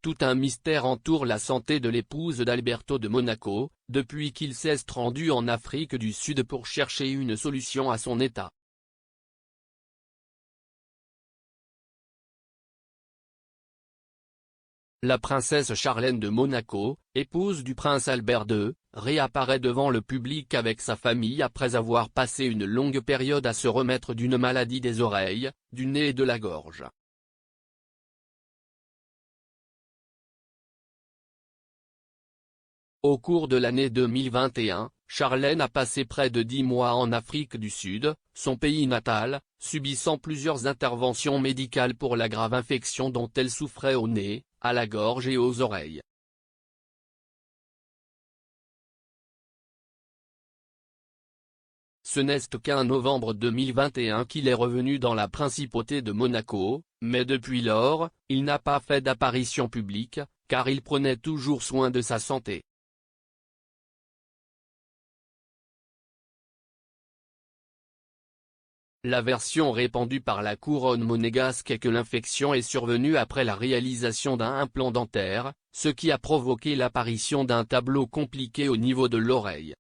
Tout un mystère entoure la santé de l'épouse d'Alberto de Monaco, depuis qu'il s'est rendu en Afrique du Sud pour chercher une solution à son état. La princesse Charlène de Monaco, épouse du prince Albert II, réapparaît devant le public avec sa famille après avoir passé une longue période à se remettre d'une maladie des oreilles, du nez et de la gorge. Au cours de l'année 2021, Charlène a passé près de 10 mois en Afrique du Sud, son pays natal, subissant plusieurs interventions médicales pour la grave infection dont elle souffrait au nez, à la gorge et aux oreilles. Ce n'est qu'en novembre 2021 qu'il est revenu dans la principauté de Monaco, mais depuis lors, il n'a pas fait d'apparition publique, car il prenait toujours soin de sa santé. La version répandue par la couronne monégasque est que l'infection est survenue après la réalisation d'un implant dentaire, ce qui a provoqué l'apparition d'un tableau compliqué au niveau de l'oreille.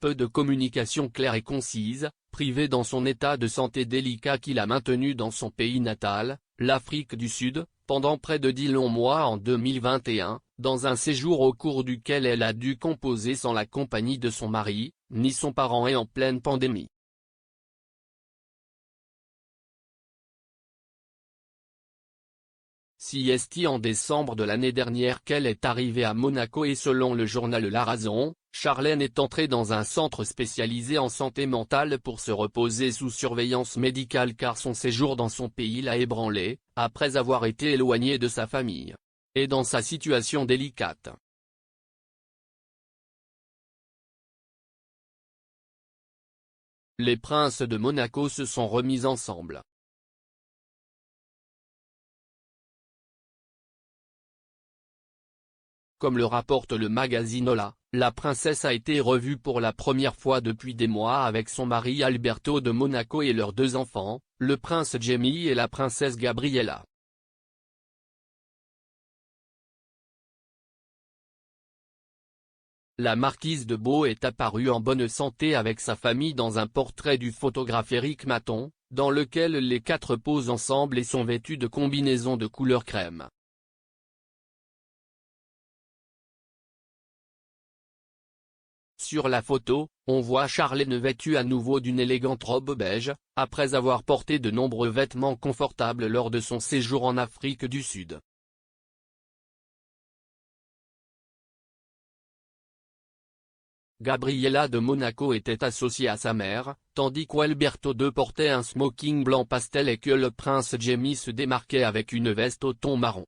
Peu de communication claire et concise, privée dans son état de santé délicat qu'il a maintenu dans son pays natal, l'Afrique du Sud, pendant près de 10 longs mois en 2021, dans un séjour au cours duquel elle a dû composer sans la compagnie de son mari, ni son parent et en pleine pandémie. C'est en décembre de l'année dernière qu'elle est arrivée à Monaco et selon le journal La Razón, Charlène est entrée dans un centre spécialisé en santé mentale pour se reposer sous surveillance médicale car son séjour dans son pays l'a ébranlée, après avoir été éloignée de sa famille. Et dans sa situation délicate. Les princes de Monaco se sont remis ensemble. Comme le rapporte le magazine Hola, la princesse a été revue pour la première fois depuis des mois avec son mari Alberto de Monaco et leurs 2 enfants, le prince Jamie et la princesse Gabriella. La marquise de Beau est apparue en bonne santé avec sa famille dans un portrait du photographe Éric Maton, dans lequel les 4 posent ensemble et sont vêtus de combinaisons de couleur crème. Sur la photo, on voit Charlène vêtue à nouveau d'une élégante robe beige, après avoir porté de nombreux vêtements confortables lors de son séjour en Afrique du Sud. Gabriella de Monaco était associée à sa mère, tandis qu'Alberto II portait un smoking blanc pastel et que le prince Jamie se démarquait avec une veste au ton marron.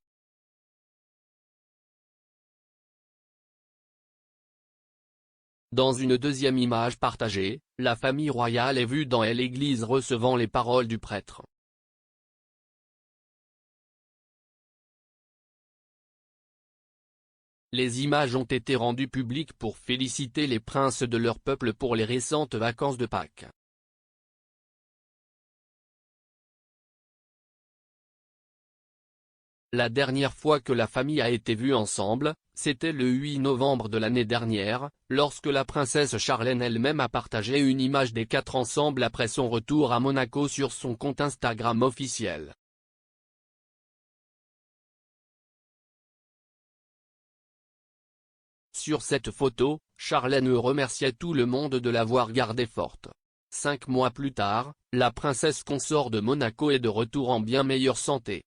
Dans une deuxième image partagée, la famille royale est vue dans l'église recevant les paroles du prêtre. Les images ont été rendues publiques pour féliciter les princes de leur peuple pour les récentes vacances de Pâques. La dernière fois que la famille a été vue ensemble, c'était le 8 novembre de l'année dernière, lorsque la princesse Charlène elle-même a partagé une image des 4 ensemble après son retour à Monaco sur son compte Instagram officiel. Sur cette photo, Charlène remerciait tout le monde de l'avoir gardée forte. 5 mois plus tard, la princesse consort de Monaco est de retour en bien meilleure santé.